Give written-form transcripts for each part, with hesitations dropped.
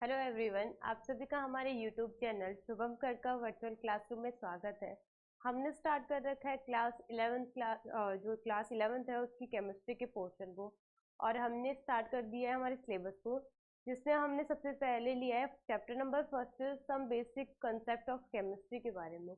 Hello everyone, आप सभी का हमारे यूट्यूब चैनल शुभम कर का वर्चुअल क्लासरूम में स्वागत है। हमने स्टार्ट कर रखा है जो क्लास 11th है उसकी केमिस्ट्री के पोर्शन को, और हमने स्टार्ट कर दिया है हमारे सिलेबस को, जिसमें हमने सबसे पहले लिया है chapter number first, some basic concept of chemistry के बारे में।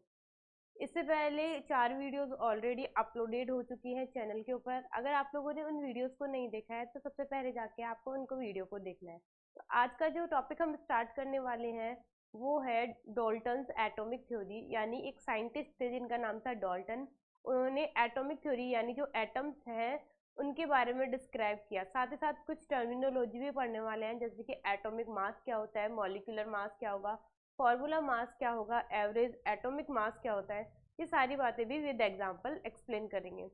इससे पहले 4 वीडियोस ऑलरेडी अपलोडेड हो चुकी हैं चैनल के ऊपर। अगर आप लोगों ने उन वीडियोस को नहीं देखा है तो सबसे पहले जाके आपको उनको वीडियो को देखना है। तो आज का जो टॉपिक हम स्टार्ट करने वाले हैं वो है डॉल्टन्स एटॉमिक थ्योरी। यानी एक साइंटिस्ट थे जिनका नाम था डॉल्टन। उन्होंने एटॉमिक थ्योरी यानी जो एटम्स हैं उनके बारे में डिस्क्राइब किया। साथ ही साथ कुछ टर्मिनोलॉजी भी पढ़ने वाले हैं, जैसे कि एटॉमिक मास क्या होता है, मॉलिक्यूलर मास क्या होगा, फॉर्मूला मास क्या होगा, एवरेज एटॉमिक मास क्या होता है। ये सारी बातें भी विद एग्जांपल एक्सप्लेन करेंगे।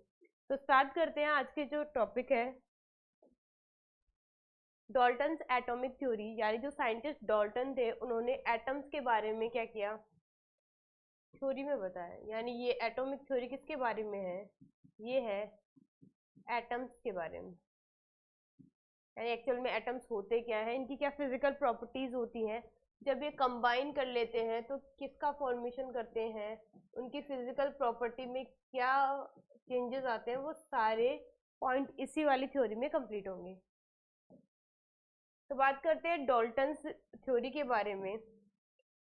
तो स्टार्ट करते हैं। आज के जो टॉपिक है डॉल्टन्स एटॉमिक थ्योरी, यानी जो साइंटिस्ट डॉल्टन थे उन्होंने एटम्स के बारे में क्या किया, थ्योरी में बताया। यानी ये एटॉमिक थ्योरी किसके बारे में है, ये है एटम्स के बारे में। यानी एक्चुअल में एटम्स होते क्या है, इनकी क्या फिजिकल प्रॉपर्टीज होती हैं, जब ये कंबाइन कर लेते हैं तो किसका फॉर्मेशन करते हैं, उनकी फिजिकल प्रॉपर्टी में क्या चेंजेस आते हैं, वो सारे पॉइंट इसी वाली थ्योरी में कंप्लीट होंगे। तो बात करते हैं डॉल्टन्स थ्योरी के बारे में।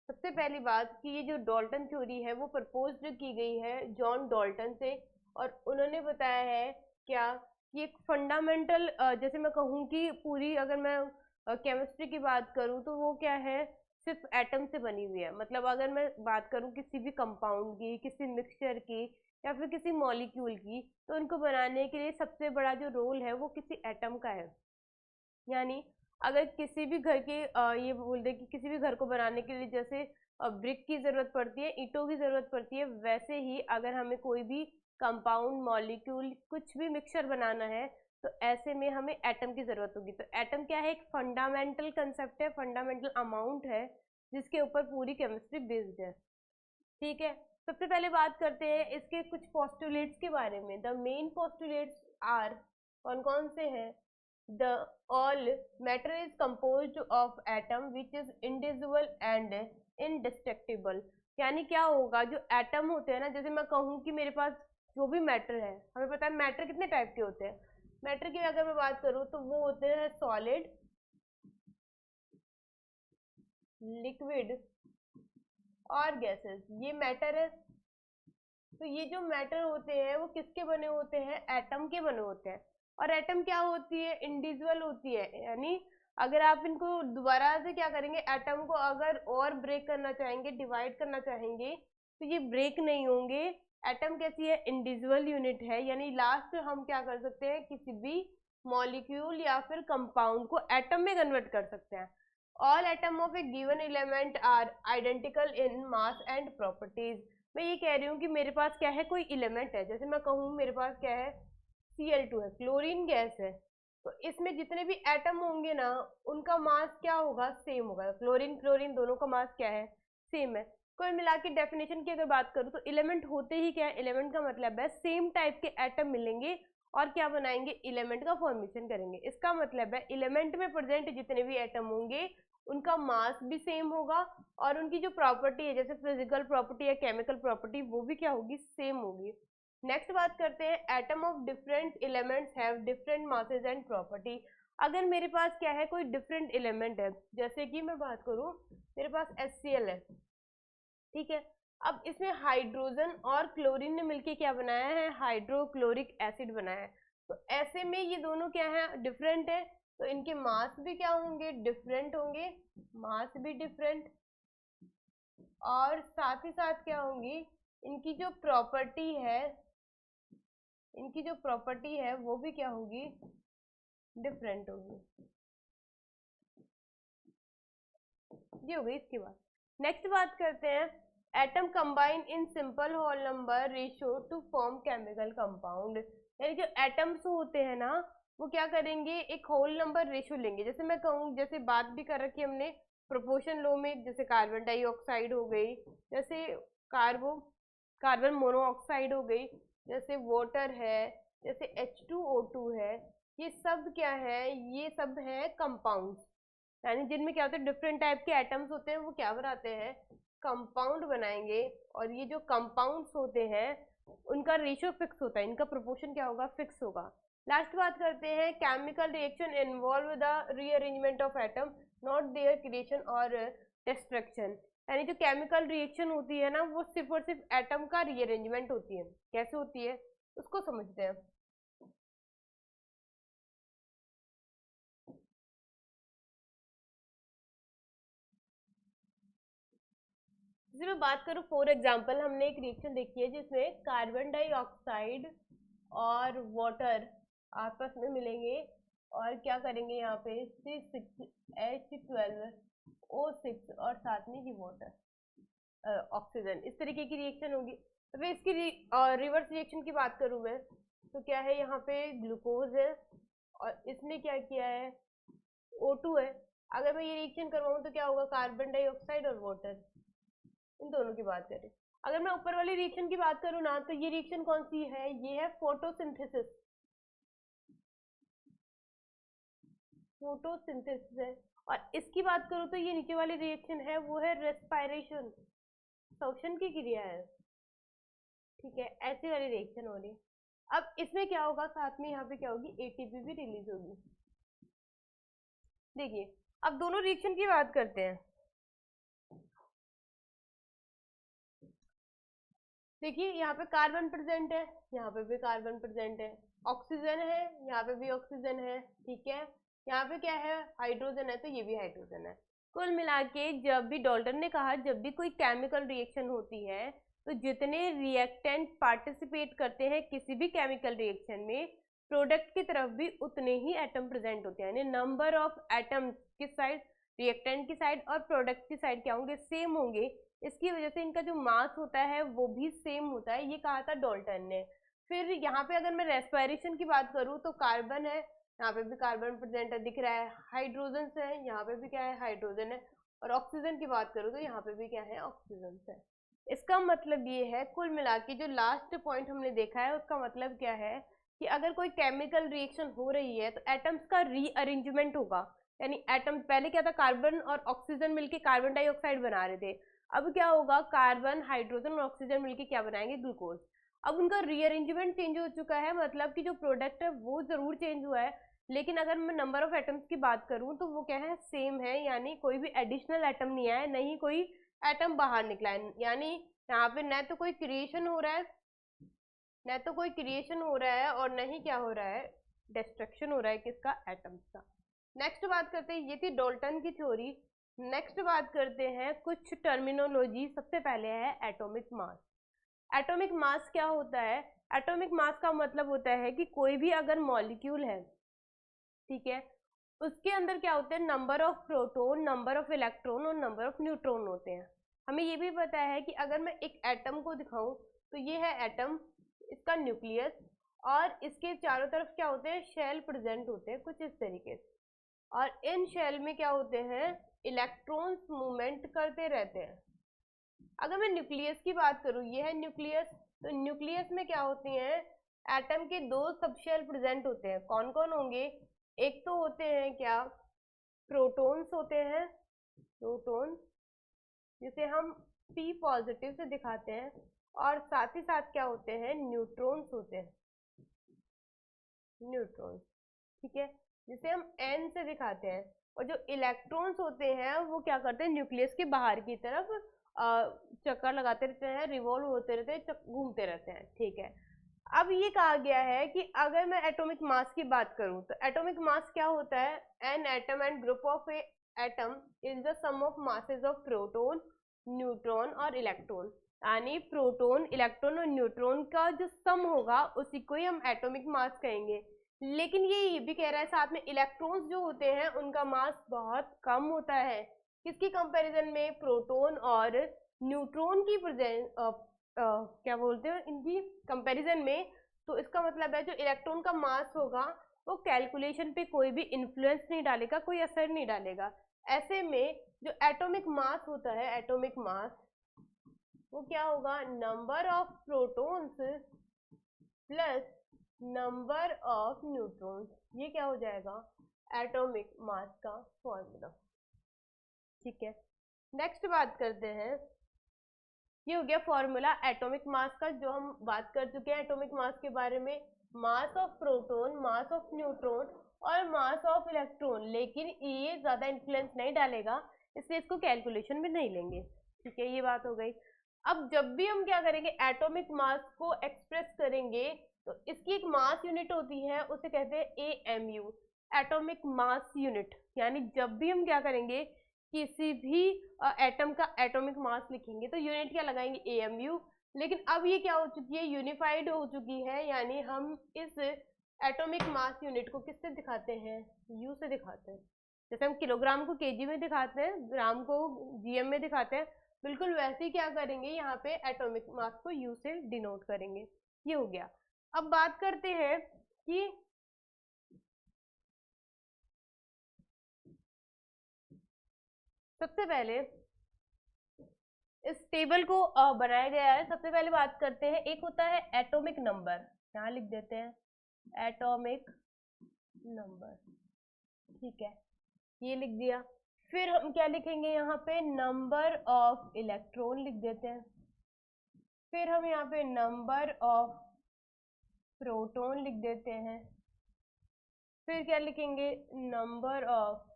सबसे पहली बात कि ये जो डॉल्टन थ्योरी है वो प्रपोज की गई है जॉन डॉल्टन से, और उन्होंने बताया है क्या कि एक फंडामेंटल, जैसे मैं कहूँ कि पूरी अगर मैं केमिस्ट्री की बात करूँ तो वो क्या है, सिर्फ एटम से बनी हुई है। मतलब अगर मैं बात करूँ किसी भी कंपाउंड की, किसी मिक्सचर की, या फिर किसी मॉलिक्यूल की, तो उनको बनाने के लिए सबसे बड़ा जो रोल है वो किसी एटम का है। यानी अगर किसी भी घर के ये बोल दे कि किसी भी घर को बनाने के लिए जैसे ब्रिक की जरूरत पड़ती है, ईंटों की जरूरत पड़ती है, वैसे ही अगर हमें कोई भी कंपाउंड मॉलिक्यूल कुछ भी मिक्सचर बनाना है तो ऐसे में हमें एटम की जरूरत होगी। तो एटम क्या है, एक फंडामेंटल कंसेप्ट है, फंडामेंटल अमाउंट है जिसके ऊपर पूरी केमिस्ट्री बेस्ड है। ठीक है, सबसे पहले बात करते हैं इसके कुछ पोस्टुलेट्स के बारे में। द मेन पोस्टुलेट्स आर, कौन कौन से हैं, the all matter is composed of atom which is indivisible and indestructible। यानी क्या होगा, जो एटम होते हैं ना, जैसे मैं कहूँ कि मेरे पास जो भी मैटर है, हमें पता है मैटर कितने टाइप के होते हैं। मैटर की अगर मैं बात करूँ तो वो होते हैं सॉलिड, लिक्विड और गैसेस, ये मैटर है। तो ये जो मैटर होते हैं वो किसके बने होते हैं, एटम के बने होते हैं। और एटम क्या होती है, इंडिविजुअल होती है। यानी अगर आप इनको दोबारा से क्या करेंगे, एटम को अगर और ब्रेक करना चाहेंगे, डिवाइड करना चाहेंगे, तो ये ब्रेक नहीं होंगे। एटम कैसी है, इंडिविजुअल यूनिट है। यानी लास्ट हम क्या कर सकते हैं, किसी भी मॉलिक्यूल या फिर कंपाउंड को एटम में कन्वर्ट कर सकते हैं। All atom of a given element are identical in mass and properties. मैं ये कह रही हूँ कि मेरे पास क्या है, कोई इलेमेंट है, जैसे मैं कहूँ मेरे पास क्या है, Cl2 है, क्लोरीन गैस है। तो इसमें जितने भी एटम होंगे ना, उनका मास क्या होगा, सेम होगा। क्लोरीन क्लोरीन दोनों का मास क्या है, सेम है। कुल मिला के डेफिनेशन की अगर बात करूँ तो एलिमेंट होते ही क्या है, एलिमेंट का मतलब है सेम टाइप के एटम मिलेंगे और क्या बनाएंगे, एलिमेंट का फॉर्मेशन करेंगे। इसका मतलब है एलिमेंट में प्रेजेंट जितने भी एटम होंगे उनका मास भी सेम होगा, और उनकी जो प्रॉपर्टी है, जैसे फिजिकल प्रॉपर्टी या केमिकल प्रॉपर्टी, वो भी क्या होगी, सेम होगी। नेक्स्ट बात करते हैं, atom of different elements have different masses and property. अगर मेरे पास क्या है, कोई डिफरेंट एलिमेंट है, जैसे कि मैं बात करूं मेरे पास HCl है, ठीक है। अब इसमें हाइड्रोजन और क्लोरीन ने मिलके क्या बनाया है, हाइड्रोक्लोरिक एसिड बनाया है। तो ऐसे में ये दोनों क्या है, डिफरेंट है, तो इनके मास भी क्या होंगे, डिफरेंट होंगे, मास भी डिफरेंट। और साथ ही साथ क्या होंगी, इनकी जो प्रॉपर्टी है, इनकी जो प्रॉपर्टी है वो भी क्या होगी, डिफरेंट होगी। ये हो गई इसकी बात। नेक्स्ट बात करते हैं, atom combine in simple whole number ratio to form chemical compound. यानी जो एटम्स होते हैं ना, वो क्या करेंगे, एक होल नंबर रेशियो लेंगे। जैसे मैं कहूँ, जैसे बात भी कर रखी है हमने प्रोपोर्शन लो में, जैसे कार्बन डाइऑक्साइड हो गई, जैसे कार्बन मोनोऑक्साइड हो गई, जैसे वाटर है, जैसे H2O2 है, ये सब क्या है, ये सब है कंपाउंड्स। यानी जिनमें क्या होता है, डिफरेंट टाइप के एटम्स होते हैं, वो क्या बनाते हैं, कंपाउंड बनाएंगे। और ये जो कंपाउंड्स होते हैं उनका रेशियो फिक्स होता है, इनका प्रोपोर्शन क्या होगा, फिक्स होगा। लास्ट बात करते हैं, chemical reaction involve the rearrangement of atom, not their creation और डिस्ट्रक्शन। यानी जो केमिकल रिएक्शन होती है ना, वो सिर्फ और सिर्फ एटम का रीअरेंजमेंट होती है। कैसे होती है उसको समझते हैं। जैसे मैं बात करूँ, फॉर एग्जांपल हमने एक रिएक्शन देखी है जिसमें कार्बन डाइऑक्साइड और वाटर आपस में मिलेंगे और क्या करेंगे, यहाँ पे C6H12O6 और साथ में ये वाटर ऑक्सीजन, इस तरीके की रिएक्शन होगी। तो इसकी रिवर्स रिएक्शन की बात करूँ मैं, तो क्या है, यहाँ पे ग्लूकोज है और इसने क्या किया है, O2 है। अगर मैं ये रिएक्शन करवाऊँ तो क्या होगा, कार्बन डाइऑक्साइड और वाटर, इन दोनों की बात करें। अगर मैं ऊपर वाली रिएक्शन की बात करूँ ना, तो ये रिएक्शन कौन सी है, ये है फोटोसिंथेसिस। फोटोसिंथेसिस है। और इसकी बात करूँ तो ये नीचे वाली रिएक्शन है, वो है रेस्पायरेशन, श्वसन की क्रिया है। ठीक है, ऐसी वाली रिएक्शन हो रही है। अब इसमें क्या होगा, साथ में यहाँ पे क्या होगी, एटीपी भी रिलीज होगी। देखिए, अब दोनों रिएक्शन की बात करते हैं। देखिए, यहाँ पे कार्बन प्रेजेंट है, यहाँ पे भी कार्बन प्रेजेंट है, ऑक्सीजन है, यहाँ पे भी ऑक्सीजन है। ठीक है, यहाँ पे क्या है, हाइड्रोजन है, तो ये भी हाइड्रोजन है। कुल मिला के जब भी डाल्टन ने कहा, जब भी कोई केमिकल रिएक्शन होती है तो जितने रिएक्टेंट पार्टिसिपेट करते हैं किसी भी केमिकल रिएक्शन में, प्रोडक्ट की तरफ भी उतने ही एटम प्रेजेंट होते हैं। यानी नंबर ऑफ एटम्स किस साइड, रिएक्टेंट की साइड और प्रोडक्ट की साइड क्या होंगे, सेम होंगे। इसकी वजह से इनका जो मास होता है वो भी सेम होता है, ये कहा था डाल्टन ने। फिर यहाँ पे अगर मैं रेस्पिरेशन की बात करूँ तो कार्बन है, यहाँ पे भी कार्बन प्रेजेंट है, दिख रहा है, हाइड्रोजन है, यहाँ पे भी क्या है, हाइड्रोजन है। और ऑक्सीजन की बात करूँ तो यहाँ पे भी क्या है, ऑक्सीजन है। इसका मतलब ये है, कुल मिला के जो लास्ट पॉइंट हमने देखा है उसका मतलब क्या है, कि अगर कोई केमिकल रिएक्शन हो रही है तो एटम्स का रीअरेंजमेंट होगा। यानी एटम, पहले क्या था, कार्बन और ऑक्सीजन मिलके कार्बन डाइऑक्साइड बना रहे थे, अब क्या होगा, कार्बन, हाइड्रोजन और ऑक्सीजन मिलके क्या बनाएंगे, ग्लूकोज। अब उनका रीअरेंजमेंट चेंज हो चुका है, मतलब कि जो प्रोडक्ट है वो जरूर चेंज हुआ है, लेकिन अगर मैं नंबर ऑफ एटम्स की बात करूं तो वो क्या है, सेम है। यानी कोई भी एडिशनल एटम नहीं आया, नहीं कोई एटम बाहर निकला है। यानी यहाँ पे न तो कोई क्रिएशन हो रहा है, न तो कोई क्रिएशन हो रहा है और न ही क्या हो रहा है, डिस्ट्रक्शन हो रहा है किसका, एटम्स का। नेक्स्ट बात करते हैं, ये थी डाल्टन की थ्योरी। नेक्स्ट बात करते हैं कुछ टर्मिनोलॉजी। सबसे पहले है एटॉमिक मास। एटॉमिक मास क्या होता है, एटॉमिक मास का मतलब होता है कि कोई भी अगर मॉलिक्यूल है, ठीक है, उसके अंदर क्या होते हैं, number of proton, number of electron और नंबर ऑफ न्यूट्रॉन होते हैं। हमें ये भी पता है कि अगर मैं एक एटम को दिखाऊं तो ये है एटम, इसका न्यूक्लियस, और इसके चारों तरफ क्या होते हैं, शेल प्रेजेंट होते हैं कुछ इस तरीके से। और इन शेल में क्या होते हैं, इलेक्ट्रॉन्स मूवमेंट करते रहते हैं। अगर मैं न्यूक्लियस की बात करूं, ये है न्यूक्लियस, तो न्यूक्लियस में क्या होती हैं, एटम के दो सबशेल प्रेजेंट होते हैं। कौन कौन होंगे, एक तो होते हैं क्या, प्रोटॉन्स होते हैं, प्रोटॉन, जिसे हम P पॉजिटिव से दिखाते हैं, और साथ ही साथ क्या होते हैं, न्यूट्रॉन्स होते हैं, न्यूट्रॉन्स। ठीक है, जिसे हम N से दिखाते हैं। और जो इलेक्ट्रॉन्स होते हैं वो क्या करते हैं, न्यूक्लियस के बाहर की तरफ चक्कर लगाते रहते हैं, रिवॉल्व होते रहते हैं, घूमते रहते हैं। ठीक है, अब ये कहा गया है कि अगर मैं एटॉमिक मास की बात करूं तो एटॉमिक मास क्या होता है, an atom and group of a atom is the sum of masses of proton, neutron और इलेक्ट्रॉन। यानी प्रोटॉन, इलेक्ट्रॉन और न्यूट्रॉन का जो सम होगा उसी को ही हम एटॉमिक मास कहेंगे। लेकिन ये भी कह रहा है साथ में, इलेक्ट्रॉन्स जो होते हैं उनका मास बहुत कम होता है, किसकी कंपैरिजन में, प्रोटॉन और न्यूट्रॉन की क्या बोलते हैं, इनकी कंपैरिजन में। तो इसका मतलब है जो इलेक्ट्रॉन का मास होगा वो कैलकुलेशन पे कोई भी इन्फ्लुएंस नहीं डालेगा, कोई असर नहीं डालेगा। ऐसे में जो एटॉमिक मास होता है, एटॉमिक मास वो क्या होगा, number of protons plus number of neutrons, ये क्या हो जाएगा, एटॉमिक मास का फॉर्मूला। ठीक है, नेक्स्ट बात करते हैं, ये हो गया फॉर्मूला एटॉमिक मास का, जो हम बात कर चुके हैं एटॉमिक मास के बारे में, mass of proton, mass of neutron और मास ऑफ इलेक्ट्रॉन, लेकिन ये ज्यादा इन्फ्लुएंस नहीं डालेगा, इसलिए इसको कैलकुलेशन में नहीं लेंगे। ठीक है, ये बात हो गई। अब जब भी हम क्या करेंगे, एटॉमिक मास को एक्सप्रेस करेंगे, तो इसकी एक मास यूनिट होती है, उसे कहते हैं AMU, एटॉमिक मास यूनिट। यानी जब भी हम क्या करेंगे, किसी भी एटम का एटॉमिक मास लिखेंगे तो यूनिट क्या लगाएंगे, AMU। लेकिन अब ये क्या हो चुकी है, यूनिफाइड हो चुकी है, यानी हम इस एटॉमिक मास यूनिट को किससे दिखाते हैं, U से दिखाते हैं। जैसे हम किलोग्राम को केजी में दिखाते हैं, ग्राम को GM में दिखाते हैं, बिल्कुल वैसे ही क्या करेंगे, यहाँ पे एटॉमिक मास को U से डिनोट करेंगे। ये हो गया। अब बात करते हैं कि सबसे पहले इस टेबल को बनाया गया है। सबसे पहले बात करते हैं, एक होता है एटॉमिक नंबर, यहाँ लिख देते हैं एटॉमिक नंबर। ठीक है, ये लिख दिया। फिर हम क्या लिखेंगे, यहाँ पे नंबर ऑफ इलेक्ट्रॉन लिख देते हैं। फिर हम यहाँ पे नंबर ऑफ प्रोटॉन लिख देते हैं। फिर क्या लिखेंगे, नंबर ऑफ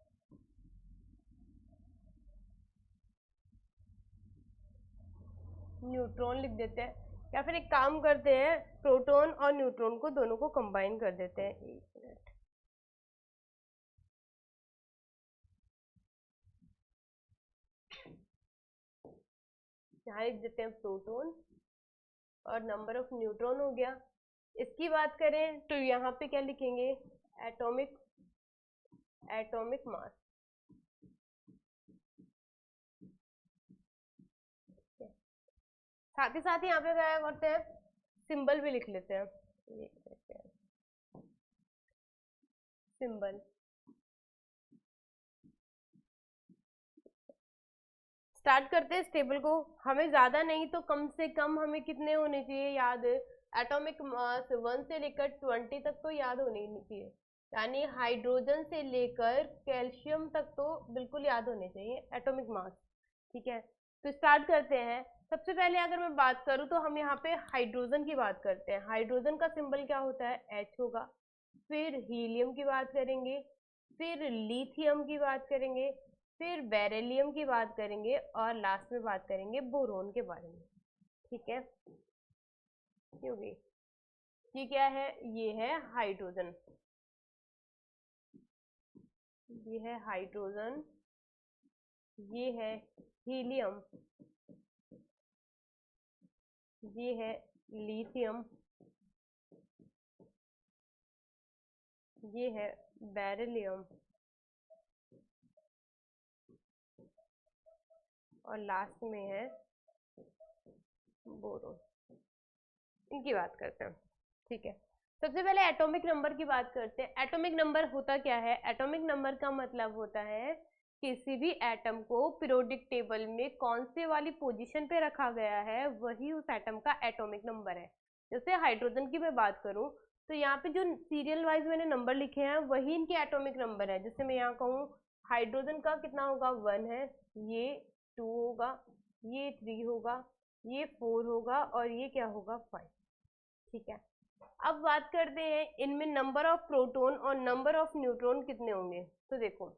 न्यूट्रॉन लिख देते हैं। या फिर एक काम करते हैं, प्रोटॉन और न्यूट्रॉन को दोनों को कंबाइन कर देते हैं। एक मिनट, यहाँ लिख देते हैं प्रोटॉन और नंबर ऑफ न्यूट्रॉन हो गया। इसकी बात करें तो यहाँ पे क्या लिखेंगे, एटॉमिक एटॉमिक मास। साथ ही साथ यहाँ पे क्या करते हैं, सिंबल भी लिख लेते हैं। ये सिंबल स्टार्ट करते हैं इस टेबल को। हमें ज्यादा नहीं तो कम से कम हमें कितने होने चाहिए याद, एटॉमिक मास 1 से लेकर 20 तक तो याद होने ही चाहिए, यानी हाइड्रोजन से लेकर कैल्शियम तक तो बिल्कुल याद होने चाहिए एटॉमिक मास। ठीक है, तो स्टार्ट करते हैं। सबसे पहले अगर मैं बात करूं तो हम यहाँ पे हाइड्रोजन की बात करते हैं। हाइड्रोजन का सिंबल क्या होता है, H होगा। फिर हीलियम की बात करेंगे, फिर लिथियम की बात करेंगे, फिर बेरिलियम की बात करेंगे और लास्ट में बात करेंगे बोरोन के बारे में। ठीक है, क्योंकि ये क्या है, ये है हाइड्रोजन, ये है हाइड्रोजन, ये है हीलियम, ये है लिथियम, ये है बेरिलियम और लास्ट में है बोरोन। इनकी बात करते हैं। ठीक है, सबसे पहले एटॉमिक नंबर की बात करते हैं। एटॉमिक नंबर होता क्या है, एटॉमिक नंबर का मतलब होता है किसी भी एटम को पीरियोडिक टेबल में कौन से वाली पोजीशन पे रखा गया है, वही उस एटम का एटॉमिक नंबर है। जैसे हाइड्रोजन की मैं बात करूं तो यहाँ पे जो सीरियल वाइज मैंने नंबर लिखे हैं वही इनके एटॉमिक नंबर है। जैसे मैं यहाँ कहूँ हाइड्रोजन का कितना होगा, 1 है, ये 2 होगा, ये 3 होगा, ये 4 होगा और ये क्या होगा, 5। ठीक है, अब बात करते हैं इनमें नंबर ऑफ प्रोटॉन और नंबर ऑफ न्यूट्रॉन कितने होंगे। तो देखो,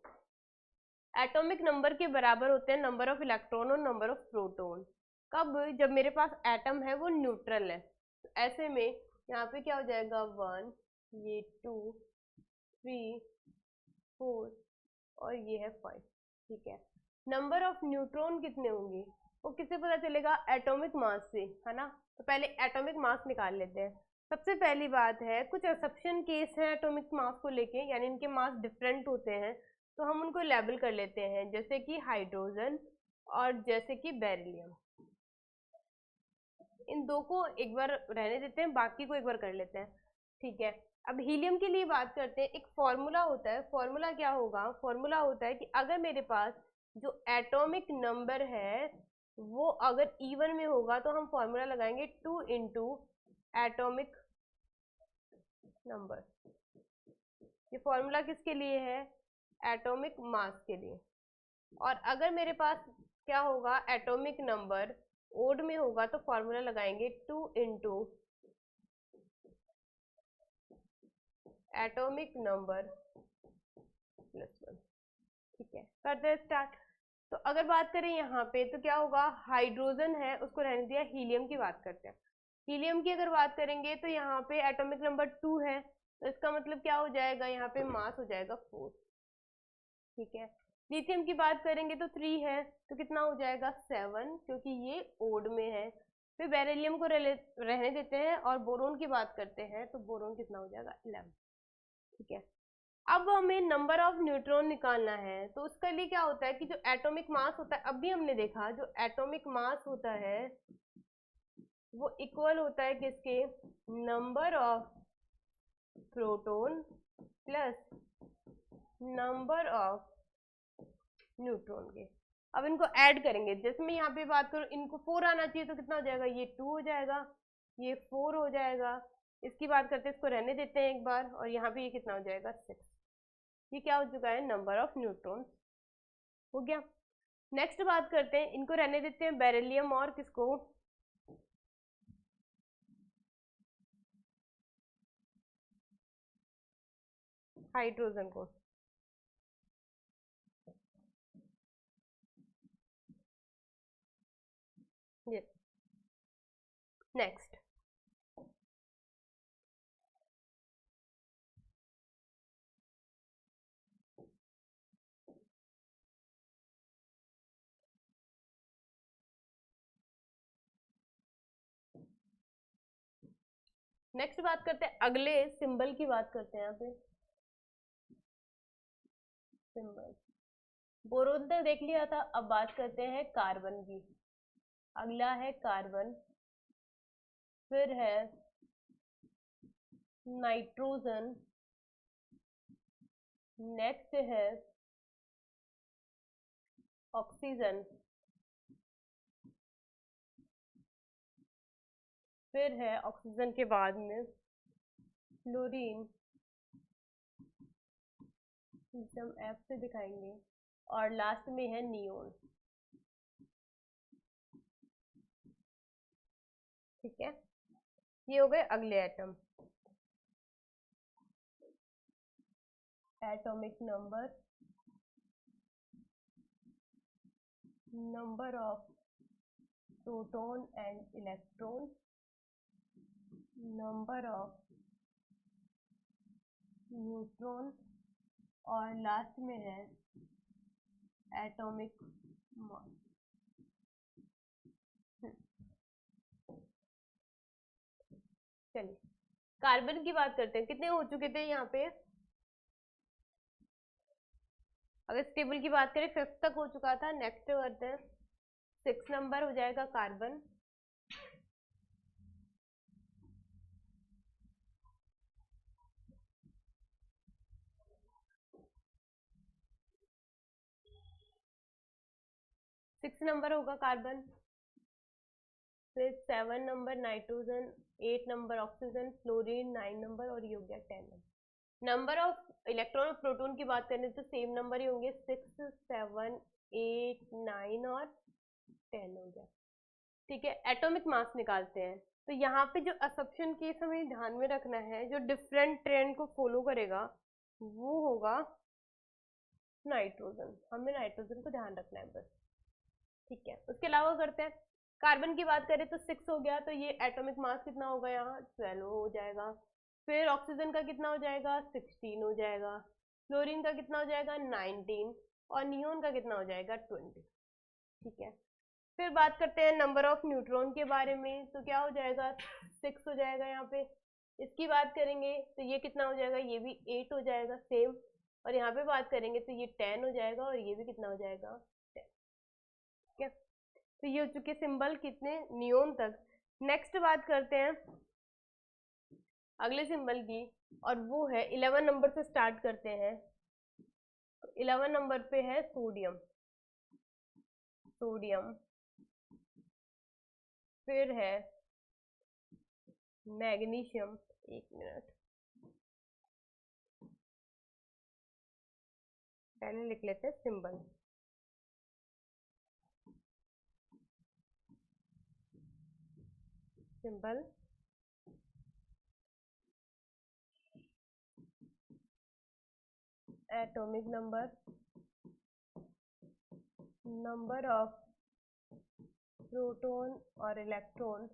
एटॉमिक नंबर के बराबर होते हैं नंबर ऑफ इलेक्ट्रॉन और नंबर ऑफ प्रोटॉन। कब, जब मेरे पास एटम है वो न्यूट्रल है, तो ऐसे में यहाँ पे क्या हो जाएगा, 1, ये 2, 3, 4 और ये है 5। ठीक है, नंबर ऑफ न्यूट्रॉन कितने होंगे वो किससे पता चलेगा, एटॉमिक मास से, है ना। तो पहले एटॉमिक मास निकाल लेते हैं। सबसे पहली बात है, कुछ एक्सेप्शन केस है एटॉमिक मास को लेके, यानी इनके मास डिफरेंट होते हैं, तो हम उनको लेबल कर लेते हैं, जैसे कि हाइड्रोजन और जैसे कि बेरिलियम। इन दो को एक बार रहने देते हैं, बाकी को एक बार कर लेते हैं। ठीक है, अब हीलियम के लिए बात करते हैं। एक फॉर्मूला होता है, फॉर्मूला क्या होगा, फॉर्मूला होता है कि अगर मेरे पास जो एटॉमिक नंबर है वो अगर इवन में होगा तो हम फॉर्मूला लगाएंगे 2 इंटू एटॉमिक नंबर। ये फॉर्मूला किसके लिए है, एटॉमिक मास के लिए। और अगर मेरे पास क्या होगा, एटॉमिक नंबर ओड में होगा तो फॉर्मूला लगाएंगे 2 इंटू एटॉमिक नंबर प्लस 1। ठीक है, करते हैं स्टार्ट। तो अगर बात करें यहाँ पे तो क्या होगा, हाइड्रोजन है उसको रहने दिया, हीलियम की बात करते हैं। हीलियम की अगर बात करेंगे तो यहाँ पे एटॉमिक नंबर 2 है, तो इसका मतलब क्या हो जाएगा, यहाँ पे मास हो जाएगा 4। ठीक है, लिथियम की बात करेंगे तो 3 है, तो कितना हो जाएगा 7, क्योंकि ये ओड में है। फिर बेरिलियम को रहने देते हैं और बोरोन की बात करते हैं, तो बोरोन कितना हो जाएगा 11। ठीक है, अब हमें नंबर ऑफ न्यूट्रॉन निकालना है, तो उसके लिए क्या होता है कि जो एटॉमिक मास होता है, अभी हमने देखा जो एटॉमिक मास होता है वो इक्वल होता है किसके, number of proton plus number of neutron के। अब इनको ऐड करेंगे, जैसे मैं यहाँ पे बात करूँ, इनको 4 आना चाहिए, तो कितना हो जाएगा, ये 2 हो जाएगा, ये 4 हो जाएगा। इसकी बात करते हैं, इसको रहने देते हैं एक बार, और यहाँ पे ये कितना हो जाएगा 6। ये क्या हो चुका है, नंबर ऑफ न्यूट्रॉन्स हो गया। नेक्स्ट बात करते हैं, इनको रहने देते हैं बेरिलियम और किसको, हाइड्रोजन को। ये नेक्स्ट नेक्स्ट बात करते हैं, अगले सिंबल की बात करते हैं। यहाँ पे सिंबल बोरोन तक देख लिया था, अब बात करते हैं कार्बन की। अगला है कार्बन, फिर है नाइट्रोजन, नेक्स्ट है ऑक्सीजन, फिर है ऑक्सीजन के बाद में फ्लोरीन, जिसे हम एफ से दिखाएंगे, और लास्ट में है नियोन। ठीक है, ये हो गए अगले atom. Atomic number, number of proton and electron, number of neutron, और लास्ट में है एटॉमिक मास। चलिए कार्बन की बात करते हैं, कितने हो चुके थे यहाँ पे, अगर इस टेबल की बात करें 5th तक हो चुका था। नेक्स्ट करते हैं, 6 नंबर हो जाएगा कार्बन, सिक्स नंबर होगा कार्बन, फिर 7 number nitrogen, 8 number oxygen, fluorine 9 number, और ये हो गया 10 नंबर। नंबर ऑफ इलेक्ट्रॉन और प्रोटॉन की बात करें तो सेम नंबर ही होंगे, 6 7 8 9 और 10 हो गया। ठीक है, एटॉमिक मास निकालते हैं। तो यहाँ पे जो असम्पशन केस हमें ध्यान में रखना है, जो डिफरेंट ट्रेंड को फॉलो करेगा वो होगा नाइट्रोजन। हमें नाइट्रोजन को ध्यान रखना है बस। ठीक है, उसके अलावा करते हैं, कार्बन की बात करें तो 6 हो गया, तो ये एटॉमिक मास कितना होगा, यहाँ 12 हो जाएगा। फिर ऑक्सीजन का कितना हो जाएगा, 16 हो जाएगा। फ्लोरीन का कितना हो जाएगा, 19, और नियोन का कितना हो जाएगा, 20। ठीक है, फिर बात करते हैं नंबर ऑफ न्यूट्रॉन के बारे में, तो क्या हो जाएगा, 6 हो जाएगा यहाँ पे। इसकी बात करेंगे तो ये कितना हो जाएगा, ये भी 8 हो जाएगा सेम, और यहाँ पे बात करेंगे तो ये 10 हो जाएगा, और ये भी कितना हो जाएगा 10। ठीक है, तो ये हो चुके सिंबल कितने, नियोन तक। नेक्स्ट बात करते हैं अगले सिंबल की, और वो है 11 नंबर से स्टार्ट करते हैं। तो 11 नंबर पे है सोडियम, सोडियम, फिर है मैग्नीशियम, एक मिनट पहले लिख लेते हैं symbol. Simple atomic number of proton और इलेक्ट्रॉन,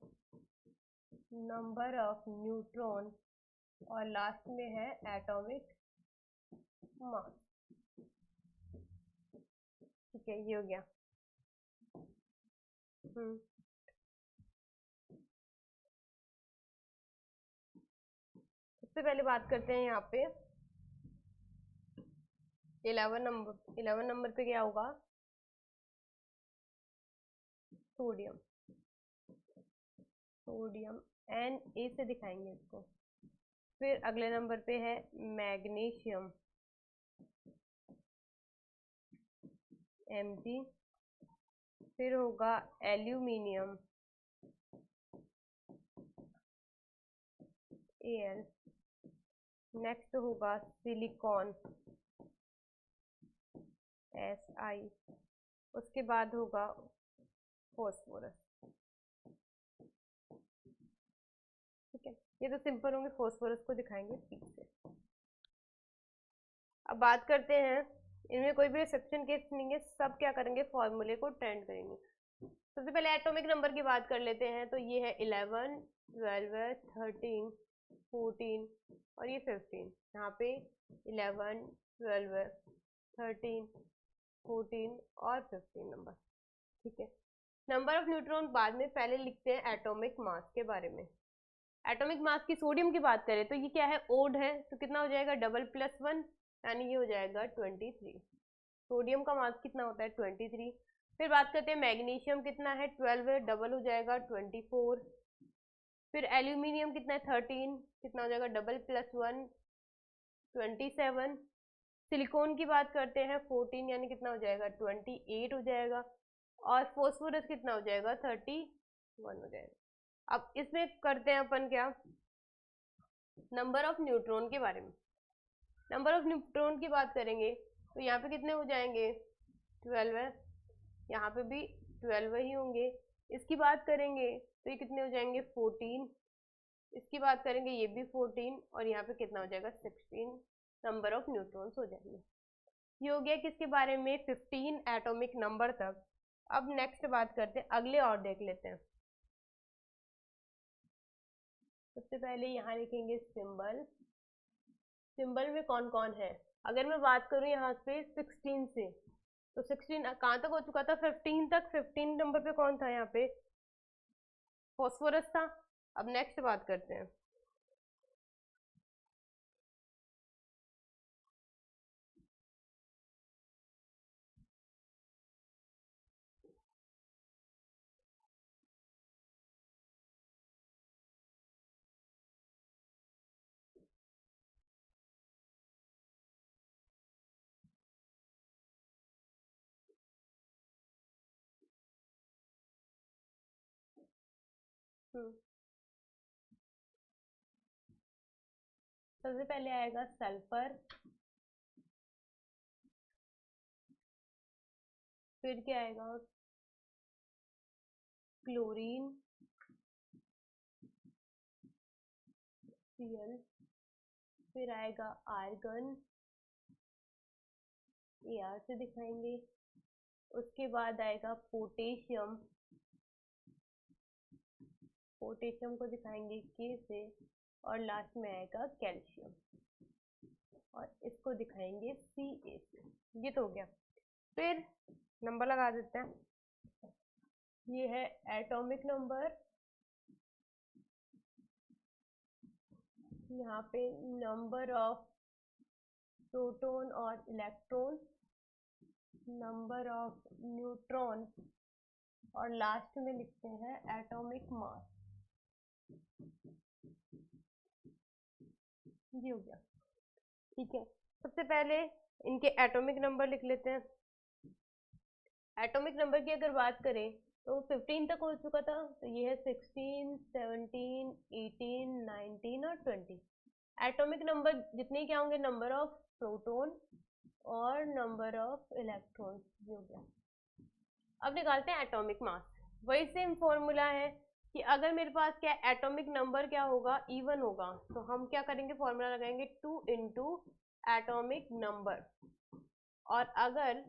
नंबर ऑफ न्यूट्रॉन, और लास्ट में है एटॉमिक मास। ठीक है, ये हो गया। सबसे पहले बात करते हैं यहाँ पे 11 नंबर पे क्या होगा, सोडियम। सोडियम Na से दिखाएंगे इसको। फिर अगले नंबर पे है मैग्नीशियम, Mg। फिर होगा एल्यूमिनियम, Al। नेक्स्ट होगा सिलिकॉन, Si। उसके बाद होगा फॉस्फोरस। ठीक है, ये तो सिंपल होंगे, फॉस्फोरस को दिखाएंगे P से। अब बात करते हैं, इनमें कोई भी एक्सेप्शन केस नहीं है, सब क्या करेंगे, फॉर्मूले को ट्रेंड करेंगे। सबसे पहले एटॉमिक नंबर की बात कर लेते हैं, तो ये है 11, 12, 13, 14 और ये 15। यहाँ पे 11, 12, 13, 14 और 15 नंबर। ठीक है, नंबर ऑफ न्यूट्रॉन बाद में, पहले लिखते हैं एटॉमिक मास के बारे में। एटॉमिक मास की सोडियम की बात करें तो ये क्या है, ओड है, तो कितना हो जाएगा, डबल प्लस 1, यानी ये हो जाएगा 23। सोडियम का मास कितना होता है, 23। फिर बात करते हैं मैग्नीशियम कितना है, 12, डबल हो जाएगा 24। फिर एल्यूमिनियम कितना है, 13, कितना हो जाएगा, डबल प्लस 1, 27। सिलिकॉन की बात करते हैं 14, यानी कितना हो जाएगा, 28 हो जाएगा। और फॉस्फोरस कितना हो जाएगा, 31 हो जाएगा। अब इसमें करते हैं अपन क्या, नंबर ऑफ न्यूट्रॉन के बारे में। नंबर ऑफ न्यूट्रॉन की बात करेंगे तो यहाँ पे कितने हो जाएंगे, 12 है, यहाँ पे भी 12 ही होंगे। इसकी बात करेंगे तो ये कितने हो जाएंगे, 14। इसकी बात करेंगे, ये भी 14, और यहाँ पे कितना हो जाएगा, 16 नंबर ऑफ न्यूट्रॉन्स हो जाएंगे। ये हो गया किसके बारे में, 15 एटॉमिक नंबर तक। अब नेक्स्ट बात करते हैं, अगले और देख लेते हैं। सबसे पहले यहाँ लिखेंगे सिंबल। सिंबल में कौन कौन है, अगर मैं बात करूँ यहाँ पे 16 से, तो 16 कहाँ तक हो चुका था, 15 तक। 15 नंबर पे कौन था, यहाँ पे फॉस्फोरस था। अब नेक्स्ट बात करते हैं, सबसे पहले आएगा सल्फर। फिर क्या आएगा, क्लोरीन, Cl। फिर आएगा आर्गन, Ar से दिखाएंगे। उसके बाद आएगा पोटेशियम, पोटेशियम को दिखाएंगे K से। और लास्ट में आएगा कैल्शियम, और इसको दिखाएंगे Ca से। ये तो हो गया। फिर नंबर लगा देते हैं, ये है एटॉमिक नंबर, यहाँ पे नंबर ऑफ प्रोटॉन और इलेक्ट्रॉन, नंबर ऑफ न्यूट्रॉन, और लास्ट में लिखते हैं एटॉमिक मास। ये हो गया। ठीक है, सबसे पहले इनके एटॉमिक नंबर लिख लेते हैं। एटॉमिक नंबर की अगर बात करें तो 15 तक हो चुका था, तो ये है 16, 17, 18, 19 और 20। एटॉमिक नंबर जितने क्या होंगे, नंबर ऑफ प्रोटॉन और नंबर ऑफ इलेक्ट्रॉन। ये हो गया। अब निकालते हैं एटॉमिक मास। वही सेम फॉर्मूला है, कि अगर मेरे पास क्या एटॉमिक नंबर क्या होगा, इवन होगा, तो हम क्या करेंगे, फॉर्मूला लगाएंगे 2 इंटू एटॉमिक नंबर। और अगर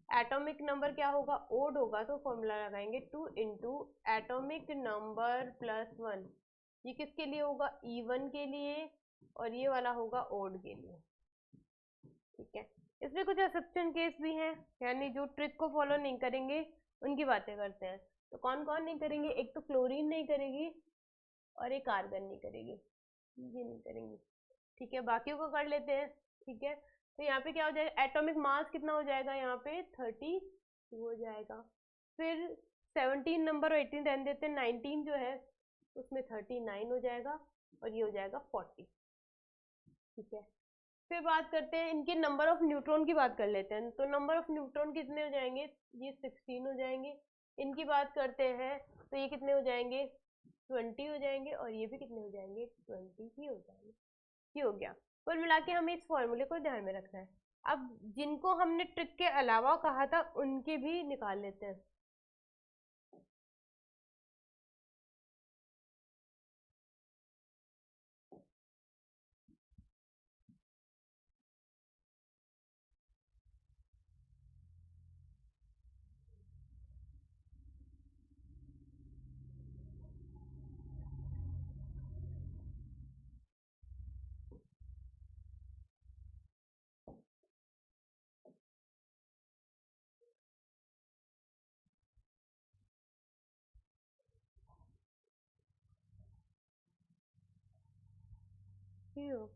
एटॉमिक नंबर क्या होगा, ओड होगा, तो फॉर्मूला लगाएंगे 2 इंटू एटॉमिक नंबर प्लस 1। ये किसके लिए होगा, इवन के लिए, और ये वाला होगा ओड के लिए। ठीक है, इसमें कुछ एक्सेप्शन केस भी हैं, यानी जो ट्रिक को फॉलो नहीं करेंगे उनकी बातें करते हैं। तो कौन कौन नहीं करेंगे, एक तो क्लोरीन नहीं करेगी और एक आर्गन नहीं करेगी, ये नहीं करेंगी। ठीक है, बाकियों को कर लेते हैं। ठीक है, तो यहाँ पे क्या हो जाएगा, एटॉमिक मास कितना हो जाएगा, यहाँ पे 32 हो जाएगा। फिर 17 नंबर और 18 रहने देते हैं, 19 जो है उसमें 39 हो जाएगा और ये हो जाएगा 40। ठीक है, फिर बात करते हैं इनके नंबर ऑफ न्यूट्रॉन की, बात कर लेते हैं। तो नंबर ऑफ न्यूट्रॉन कितने हो जाएंगे, ये 16 हो जाएंगे। इनकी बात करते हैं तो ये कितने हो जाएंगे, 20 हो जाएंगे, और ये भी कितने हो जाएंगे, 20 ही हो जाएंगे। ये हो गया। कुल मिला के हमें इस फॉर्मूले को ध्यान में रखना है। अब जिनको हमने ट्रिक के अलावा कहा था उनके भी निकाल लेते हैं। क्यों?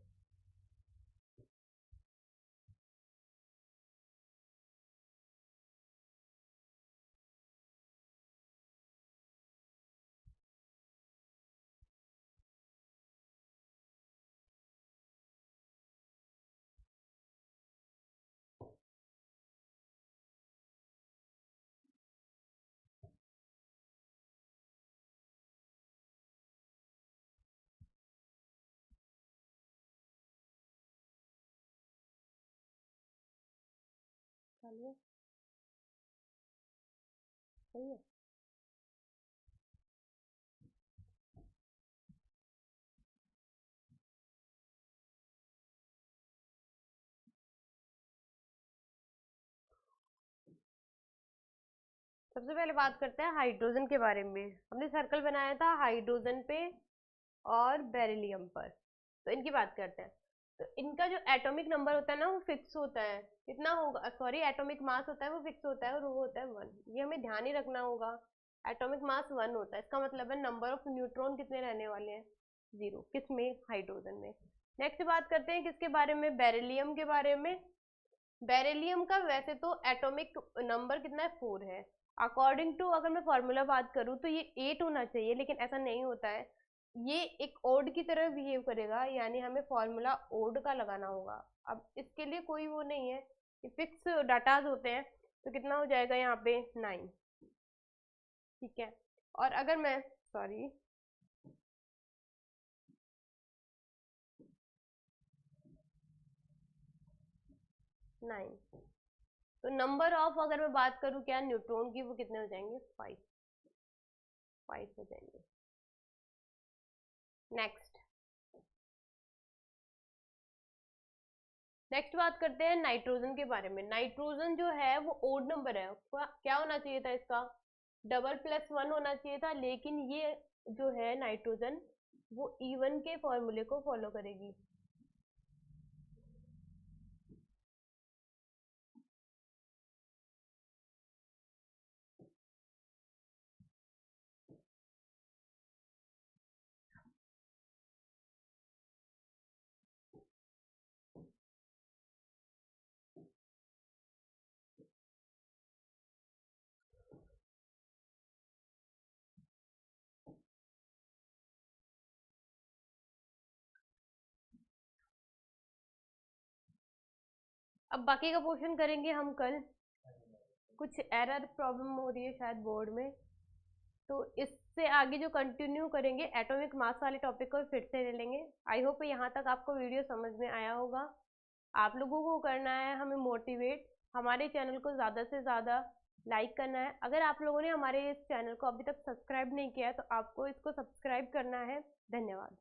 चलिए, सही है। सबसे पहले बात करते हैं हाइड्रोजन के बारे में। हमने सर्कल बनाया था हाइड्रोजन पे और बेरिलियम पर, तो इनकी बात करते हैं। तो इनका जो एटॉमिक नंबर होता है ना, वो फिक्स होता है। कितना होगा, सॉरी, एटॉमिक मास होता है वो फिक्स होता है, और वो होता है 1। ये हमें ध्यान ही रखना होगा। एटॉमिक मास 1 होता है, इसका मतलब है नंबर ऑफ न्यूट्रॉन कितने रहने वाले हैं, 0। किसमें, हाइड्रोजन में। नेक्स्ट बात करते हैं किसके बारे में, बेरिलियम के बारे में। बेरिलियम का वैसे तो एटॉमिक नंबर कितना है, 4 है। अकॉर्डिंग टू अगर मैं फॉर्मूला बात करूँ तो ये 8 होना चाहिए, लेकिन ऐसा नहीं होता है। ये एक ओड की तरह बिहेव करेगा, यानी हमें फॉर्मूला ओड का लगाना होगा। अब इसके लिए कोई वो नहीं है, ये फिक्स डाटाज होते हैं। तो कितना हो जाएगा यहाँ पे, 9। ठीक है, और अगर मैं, सॉरी, 9। तो नंबर ऑफ अगर मैं बात करूँ क्या, न्यूट्रॉन की, वो कितने हो जाएंगे, 5 हो जाएंगे। नेक्स्ट नेक्स्ट बात करते हैं नाइट्रोजन के बारे में। नाइट्रोजन जो है वो ओड नंबर है, क्या होना चाहिए था इसका, डबल+1 होना चाहिए था, लेकिन ये जो है नाइट्रोजन वो इवन के फॉर्मूले को फॉलो करेगी। अब बाकी का पोर्शन करेंगे हम कल। कुछ एरर प्रॉब्लम हो रही है शायद बोर्ड में, तो इससे आगे जो कंटिन्यू करेंगे एटॉमिक मास वाले टॉपिक को फिर से ले लेंगे। आई होप यहाँ तक आपको वीडियो समझ में आया होगा। आप लोगों को करना है हमें मोटिवेट, हमारे चैनल को ज़्यादा से ज़्यादा लाइक करना है। अगर आप लोगों ने हमारे इस चैनल को अभी तक सब्सक्राइब नहीं किया है तो आपको इसको सब्सक्राइब करना है। धन्यवाद।